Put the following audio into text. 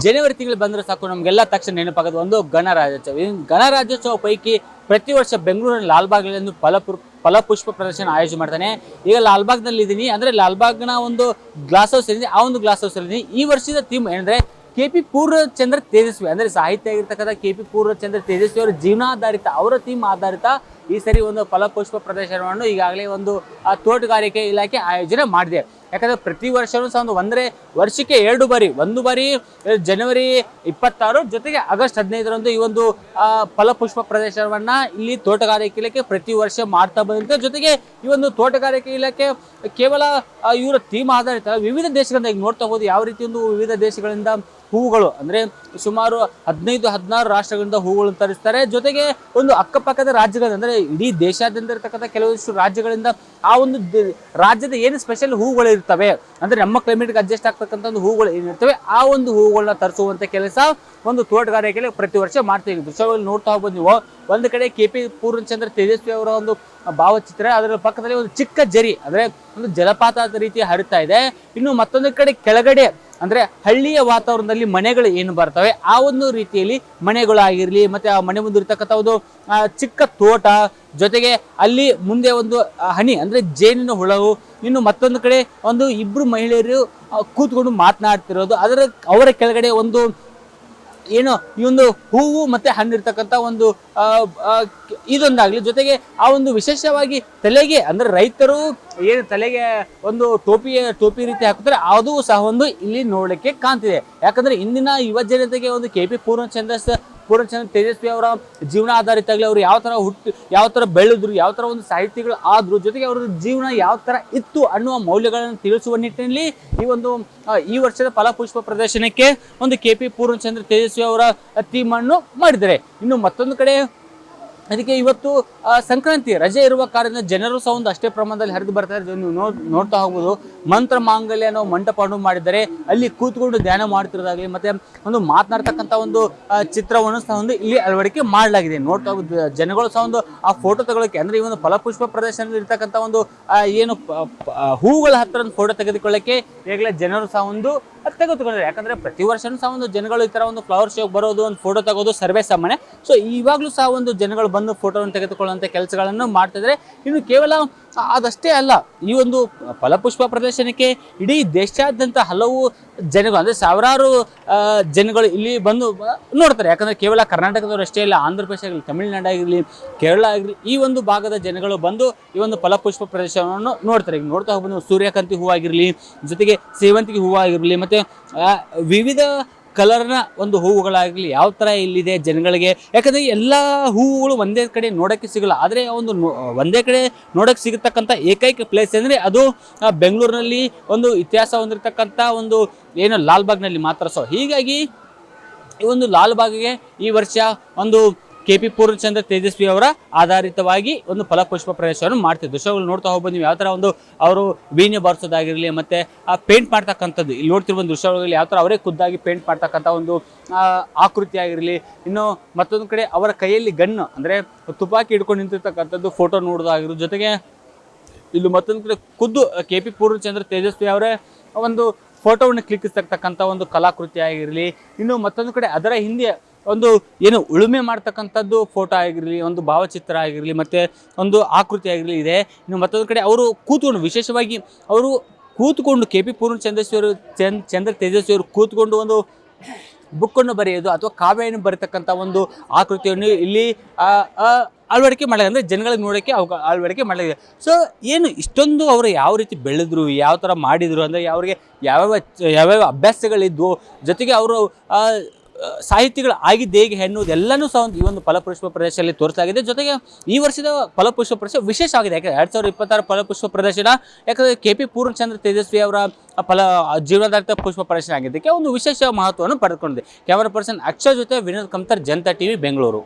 ಜನವರಿ ತಿಂಗಳು ಬಂದರೆ ಸಾಕು ನಮಗೆಲ್ಲ ತಕ್ಷಣ ನೆನಪಾಗೋದು ಒಂದು ಗಣರಾಜ್ಯೋತ್ಸವ. ಈ ಗಣರಾಜ್ಯೋತ್ಸವ ಪೈಕಿ ಪ್ರತಿ ವರ್ಷ ಬೆಂಗಳೂರಿನ ಲಾಲ್ಬಾಗ್ನಲ್ಲಿ ಫಲಪುಷ್ಪ ಪ್ರದರ್ಶನ ಆಯೋಜನೆ ಮಾಡ್ತಾನೆ. ಈಗ ಲಾಲ್ಬಾಗ್ನಲ್ಲಿ ಇದ್ದೀನಿ, ಅಂದರೆ ಲಾಲ್ಬಾಗ್ನ ಒಂದು ಗ್ಲಾಸ್ ಹೌಸ್ ಇದೆ, ಆ ಒಂದು ಗ್ಲಾಸ್ ಹೌಸ್ ಅಲ್ಲಿ ಈ ವರ್ಷದ ಥೀಮ್ ಏನಂದ್ರೆ KP ಪೂರ್ಣಚಂದ್ರ ತೇಜಸ್ವಿ, ಅಂದರೆ ಸಾಹಿತ್ಯ ಆಗಿರ್ತಕ್ಕಂಥ KP ಪೂರ್ಣಚಂದ್ರ ತೇಜಸ್ವಿ ಅವರ ಜೀವನಾಧಾರಿತ, ಅವರ ಥೀಮ್ ಆಧಾರಿತ ಈ ಸರಿ ಒಂದು ಫಲಪುಷ್ಪ ಪ್ರದರ್ಶನವನ್ನು ಈಗಾಗಲೇ ಒಂದು ತೋಟಗಾರಿಕೆ ಇಲಾಖೆ ಆಯೋಜನೆ ಮಾಡಿದೆ. ಯಾಕಂದರೆ ಪ್ರತಿ ವರ್ಷವೂ ಸಹ ಒಂದರೆ ವರ್ಷಕ್ಕೆ ಒಂದು ಬಾರಿ ಜನವರಿ 26 ಜೊತೆಗೆ ಆಗಸ್ಟ್ 15ರಂದು ಈ ಒಂದು ಫಲಪುಷ್ಪ ಪ್ರದರ್ಶನವನ್ನು ಇಲ್ಲಿ ತೋಟಗಾರಿಕೆ ಇಲಾಖೆ ಪ್ರತಿ ವರ್ಷ ಮಾಡ್ತಾ ಬಂದಿದೆ. ಜೊತೆಗೆ ಈ ಒಂದು ತೋಟಗಾರಿಕೆ ಇಲಾಖೆ ಕೇವಲ ಇವರ ಥೀಮ್ ಆಧಾರಿತ ವಿವಿಧ ದೇಶಗಳಿಂದ ಈಗ ನೋಡ್ತಾ ಹೋದು ಯಾವ ರೀತಿ ಒಂದು ವಿವಿಧ ದೇಶಗಳಿಂದ ಹೂವುಗಳು, ಅಂದರೆ ಸುಮಾರು 15-16 ರಾಷ್ಟ್ರಗಳಿಂದ ಹೂವುಗಳನ್ನು ತರಿಸ್ತಾರೆ. ಜೊತೆಗೆ ಒಂದು ಅಕ್ಕಪಕ್ಕದ ರಾಜ್ಯಗಳಿಂದ, ಅಂದರೆ ಇಡೀ ದೇಶಾದ್ಯಂತ ಇರತಕ್ಕಂಥ ಕೆಲವಷ್ಟು ರಾಜ್ಯಗಳಿಂದ ಆ ಒಂದು ರಾಜ್ಯದ ಏನು ಸ್ಪೆಷಲ್ ಹೂವುಗಳು ಇರ್ತವೆ, ಅಂದರೆ ನಮ್ಮ ಕ್ಲೈಮೇಟ್ಗೆ ಅಡ್ಜಸ್ಟ್ ಆಗ್ತಕ್ಕಂಥ ಒಂದು ಹೂವುಗಳು ಏನಿರ್ತವೆ ಆ ಒಂದು ಹೂವುಗಳನ್ನ ತರಿಸುವಂಥ ಕೆಲಸ ಒಂದು ತೋಟಗಾರಿಕೆಯಲ್ಲಿ ಪ್ರತಿ ವರ್ಷ ಮಾಡ್ತೀವಿ. ದೃಶ್ಯಗಳಲ್ಲಿ ನೋಡ್ತಾ ಹೋಗ್ಬೋದು ನೀವು. ಒಂದು ಕಡೆ KP ಪೂರ್ಣಚಂದ್ರ ತೇಜಸ್ವಿ ಅವರ ಒಂದು ಭಾವಚಿತ್ರ, ಅದರ ಪಕ್ಕದಲ್ಲಿ ಒಂದು ಚಿಕ್ಕ ಜರಿ, ಅಂದರೆ ಒಂದು ಜಲಪಾತದ ರೀತಿ ಹರಿತಾ ಇದೆ. ಇನ್ನು ಮತ್ತೊಂದು ಕಡೆ ಕೆಳಗಡೆ ಅಂದರೆ ಹಳ್ಳಿಯ ವಾತಾವರಣದಲ್ಲಿ ಮನೆಗಳು ಏನು ಬರ್ತವೆ ಆ ಒಂದು ರೀತಿಯಲ್ಲಿ ಮನೆಗಳಾಗಿರಲಿ, ಮತ್ತು ಆ ಮನೆ ಮುಂದೆ ಇರ್ತಕ್ಕಂಥ ಒಂದು ಚಿಕ್ಕ ತೋಟ, ಜೊತೆಗೆ ಅಲ್ಲಿ ಮುಂದೆ ಒಂದು ಹನಿ ಅಂದರೆ ಜೇನಿನ ಹುಳವು, ಇನ್ನು ಮತ್ತೊಂದು ಕಡೆ ಒಂದು ಇಬ್ಬರು ಮಹಿಳೆಯರು ಕೂತ್ಕೊಂಡು ಮಾತನಾಡ್ತಿರೋದು, ಅವರ ಕೆಳಗಡೆ ಒಂದು ಏನು ಈ ಒಂದು ಹೂವು ಮತ್ತೆ ಹಣ್ಣಿರ್ತಕ್ಕಂಥ ಒಂದು ಇದೊಂದಾಗಲಿ. ಜೊತೆಗೆ ಆ ಒಂದು ವಿಶೇಷವಾಗಿ ತಲೆಗೆ, ಅಂದರೆ ರೈತರು ಏನು ತಲೆಗೆ ಒಂದು ಟೋಪಿ ರೀತಿ ಹಾಕುತ್ತಾರೆ ಅದು ಸಹ ಒಂದು ಇಲ್ಲಿ ನೋಡಲಿಕ್ಕೆ ಕಾಣ್ತಿದೆ. ಯಾಕಂದ್ರೆ ಇಂದಿನ ಯುವ ಜನತೆಗೆ ಒಂದು KP ಪೂರ್ಣಚಂದ್ರ ತೇಜಸ್ವಿ ಅವರ ಜೀವನ ಆಧಾರಿತ ಆಗಲಿ, ಅವರು ಯಾವ ಥರ ಬೆಳೆದ್ರು, ಯಾವ ಥರ ಒಂದು ಸಾಹಿತ್ಯಗಳು ಆದ್ರು, ಜೊತೆಗೆ ಅವರ ಜೀವನ ಯಾವ ಥರ ಇತ್ತು ಅನ್ನುವ ಮೌಲ್ಯಗಳನ್ನು ತಿಳಿಸುವ ನಿಟ್ಟಿನಲ್ಲಿ ಈ ವರ್ಷದ ಫಲಪುಷ್ಪ ಪ್ರದರ್ಶನಕ್ಕೆ ಒಂದು KP ಪೂರ್ಣಚಂದ್ರ ತೇಜಸ್ವಿ ಅವರ ಥೀಮ್ ಅನ್ನು ಮಾಡಿದ್ದಾರೆ. ಇನ್ನು ಮತ್ತೊಂದು ಕಡೆ ಅದಕ್ಕೆ ಇವತ್ತು ಸಂಕ್ರಾಂತಿ ರಜೆ ಇರುವ ಕಾರಣ ಜನರು ಸಹ ಒಂದು ಅಷ್ಟೇ ಪ್ರಮಾಣದಲ್ಲಿ ಹರಿದು ಬರ್ತಾರೆ. ನೀವು ನೋಡ್ತಾ ಹೋಗ್ಬೋದು. ಮಂತ್ರ ಮಾಂಗಲ್ಯ ಅನ್ನೋ ಮಂಟಪವನ್ನು ಮಾಡಿದ್ದಾರೆ. ಅಲ್ಲಿ ಕೂತ್ಕೊಂಡು ಧ್ಯಾನ ಮಾಡ್ತಿರೋದಾಗಲಿ, ಮತ್ತೆ ಒಂದು ಮಾತನಾಡ್ತಕ್ಕಂಥ ಒಂದು ಚಿತ್ರವನ್ನು ಸಹ ಒಂದು ಇಲ್ಲಿ ಅಳವಡಿಕೆ ಮಾಡಲಾಗಿದೆ. ನೋಡ್ತಾ ಹೋಗ್ಬೋದು ಜನಗಳು ಸಹ ಒಂದು ಆ ಫೋಟೋ ತಗೊಳ್ಳೋಕೆ, ಅಂದರೆ ಈ ಒಂದು ಫಲಪುಷ್ಪ ಪ್ರದರ್ಶನದಲ್ಲಿ ಇರ್ತಕ್ಕಂಥ ಒಂದು ಏನು ಹೂವುಗಳ ಹತ್ರ ಒಂದು ಫೋಟೋ ತೆಗೆದುಕೊಳ್ಳೋಕೆ ಈಗಲೇ ಜನರು ಸಹ ಒಂದು ತೆಗೆದುಕೊಂಡಿದ್ದಾರೆ. ಯಾಕಂದ್ರೆ ಪ್ರತಿ ವರ್ಷನೂ ಸಹ ಒಂದು ಜನಗಳು ಈ ತರ ಒಂದು ಫ್ಲವರ್ ಶೋ ಬರೋದು, ಒಂದು ಫೋಟೋ ತಗೋದು ಸರ್ವೇ ಸಾಮಾನ್ಯ. ಸೊ ಇವಾಗಲೂ ಸಹ ಒಂದು ಜನಗಳು ಬಂದು ಫೋಟೋವನ್ನು ತೆಗೆದುಕೊಳ್ಳುವಂಥ ಕೆಲಸಗಳನ್ನು ಮಾಡ್ತಿದ್ದಾರೆ. ಇನ್ನು ಕೇವಲ ಅದಷ್ಟೇ ಅಲ್ಲ, ಈ ಒಂದು ಫಲಪುಷ್ಪ ಪ್ರದರ್ಶನಕ್ಕೆ ಇಡೀ ದೇಶಾದ್ಯಂತ ಹಲವು ಜನಗಳು, ಅಂದರೆ ಸಾವಿರಾರು ಜನಗಳು ಇಲ್ಲಿ ಬಂದು ನೋಡ್ತಾರೆ. ಯಾಕಂದರೆ ಕೇವಲ ಕರ್ನಾಟಕದವರು ಅಷ್ಟೇ ಇಲ್ಲ, ಆಂಧ್ರ ಪ್ರದೇಶ ಆಗಿರಲಿ, ತಮಿಳುನಾಡು ಆಗಿರಲಿ, ಕೇರಳ ಆಗಿರಲಿ, ಈ ಒಂದು ಭಾಗದ ಜನಗಳು ಬಂದು ಈ ಒಂದು ಫಲಪುಷ್ಪ ಪ್ರದರ್ಶನವನ್ನು ನೋಡ್ತಾರೆ. ಈಗ ನೋಡ್ತಾ ಹೋಗ್ಬೋದು, ಸೂರ್ಯಕಾಂತಿ ಹೂವಾಗಿರಲಿ, ಜೊತೆಗೆ ಸೇವಂತಿಗೆ ಹೂವಾಗಿರಲಿ, ಮತ್ತು ವಿವಿಧ ಕಲರ್ನ ಒಂದು ಹೂವುಗಳಾಗಲಿ ಯಾವ ಥರ ಇಲ್ಲಿದೆ ಜನಗಳಿಗೆ. ಯಾಕಂದರೆ ಎಲ್ಲ ಹೂವುಗಳು ಒಂದೇ ಕಡೆ ನೋಡೋಕ್ಕೆ ಸಿಗಲ್ಲ, ಆದರೆ ಒಂದು ಒಂದೇ ಕಡೆ ನೋಡೋಕ್ಕೆ ಸಿಗತಕ್ಕಂಥ ಏಕೈಕ ಪ್ಲೇಸ್ ಅಂದರೆ ಅದು ಬೆಂಗಳೂರಿನಲ್ಲಿ ಒಂದು ಇತಿಹಾಸ ಹೊಂದಿರತಕ್ಕಂಥ ಒಂದು ಏನು ಲಾಲ್ಬಾಗ್ನಲ್ಲಿ ಮಾತ್ರ. ಸೊ ಹೀಗಾಗಿ ಈ ಒಂದು ಲಾಲ್ಬಾಗ್ಗೆ ಈ ವರ್ಷ ಒಂದು KP ಪೂರ್ಣಚಂದ್ರ ತೇಜಸ್ವಿ ಅವರ ಆಧಾರಿತವಾಗಿ ಒಂದು ಫಲಪುಷ್ಪ ಪ್ರದರ್ಶನವನ್ನು ಮಾಡ್ತಿದ್ದೆ. ದೃಶ್ಯಗಳು ನೋಡ್ತಾ ಹೋಗ್ಬೋದು ನೀವು. ಯಾವ ಥರ ಒಂದು ಅವರು ವೀಣೆ ಬಾರಿಸೋದಾಗಿರಲಿ, ಮತ್ತು ಆ ಪೇಂಟ್ ಮಾಡ್ತಕ್ಕಂಥದ್ದು ಇಲ್ಲಿ ನೋಡ್ತಿರ್ಬೋದು ದೃಶ್ಯಗಳಲ್ಲಿ ಯಾವ ಥರ ಅವರೇ ಖುದ್ದಾಗಿ ಪೇಂಟ್ ಮಾಡ್ತಕ್ಕಂಥ ಒಂದು ಆಕೃತಿ ಆಗಿರಲಿ. ಇನ್ನು ಮತ್ತೊಂದು ಕಡೆ ಅವರ ಕೈಯಲ್ಲಿ ಗನ್ನು, ಅಂದರೆ ತುಪಾಕಿ ಹಿಡ್ಕೊಂಡು ನಿಂತಿರ್ತಕ್ಕಂಥದ್ದು ಫೋಟೋ ನೋಡೋದಾಗಿರೋದು. ಜೊತೆಗೆ ಇಲ್ಲಿ ಮತ್ತೊಂದು ಕಡೆ ಖುದ್ದು KP ಪೂರ್ಣಚಂದ್ರ ತೇಜಸ್ವಿ ಅವರೇ ಒಂದು ಫೋಟೋವನ್ನು ಕ್ಲಿಕ್ಕಿಸ್ತಕ್ಕಂಥ ಒಂದು ಕಲಾಕೃತಿ ಆಗಿರಲಿ. ಇನ್ನು ಮತ್ತೊಂದು ಕಡೆ ಅದರ ಹಿಂದೆ ಒಂದು ಏನು ಉಳುಮೆ ಮಾಡ್ತಕ್ಕಂಥದ್ದು ಫೋಟೋ ಆಗಿರಲಿ, ಒಂದು ಭಾವಚಿತ್ರ ಆಗಿರಲಿ, ಮತ್ತು ಒಂದು ಆಕೃತಿ ಆಗಿರಲಿ ಇದೆ. ಇನ್ನು ಮತ್ತೊಂದು ಕಡೆ ಅವರು ಕೂತ್ಕೊಂಡು, ವಿಶೇಷವಾಗಿ ಅವರು ಕೂತ್ಕೊಂಡು KP ಚಂದ್ರ ತೇಜಸ್ವಿ ಅವರು ಕೂತ್ಕೊಂಡು ಒಂದು ಬುಕ್ಕನ್ನು ಬರೆಯೋದು ಅಥವಾ ಕಾವ್ಯವನ್ನು ಬರೀತಕ್ಕಂಥ ಒಂದು ಆಕೃತಿಯನ್ನು ಇಲ್ಲಿ ಅಳವಡಿಕೆ ಮಾಡಲಾಗಿದೆ, ಅಂದರೆ ಜನಗಳಿಗೆ ನೋಡೋಕ್ಕೆ ಅಳವಡಿಕೆ ಮಾಡಲಾಗಿದೆ. ಸೊ ಏನು ಇಷ್ಟೊಂದು ಅವರು ಯಾವ ರೀತಿ ಬೆಳೆದ್ರು, ಯಾವ ಥರ ಮಾಡಿದರು, ಅಂದರೆ ಅವ್ರಿಗೆ ಯಾವ್ಯಾವ ಅಭ್ಯಾಸಗಳಿದ್ವು, ಜೊತೆಗೆ ಅವರು ಸಾಹಿತಿಗಳು ಆಗಿದ್ದು ಹೇಗೆ ಎನ್ನುವುದೆಲ್ಲನೂ ಸಹ ಈ ಒಂದು ಫಲಪುಷ್ಪ ಪ್ರದರ್ಶನದಲ್ಲಿ ತೋರಿಸಲಾಗಿದೆ. ಜೊತೆಗೆ ಈ ವರ್ಷದ ಫಲಪುಷ್ಪ ಪ್ರದರ್ಶನ ವಿಶೇಷವಾಗಿದೆ. ಯಾಕಂದರೆ 2026 ಫಲಪುಷ್ಪ ಪ್ರದರ್ಶನ, ಯಾಕಂದರೆ KP ಪೂರ್ಣಚಂದ್ರ ತೇಜಸ್ವಿ ಅವರ ಜೀವನಾಧಾರಿತ ಪುಷ್ಪ ಪ್ರದರ್ಶನ ಆಗಿದ್ದಕ್ಕೆ ಒಂದು ವಿಶೇಷ ಮಹತ್ವವನ್ನು ಪಡೆದುಕೊಂಡಿದೆ. ಕ್ಯಾಮರಾ ಪರ್ಸನ್ ಅಕ್ಷಯ್ ಜೊತೆ ವಿನೋದ್ ಕಮ್ತರ್, ಜನತಾ TV, ಬೆಂಗಳೂರು.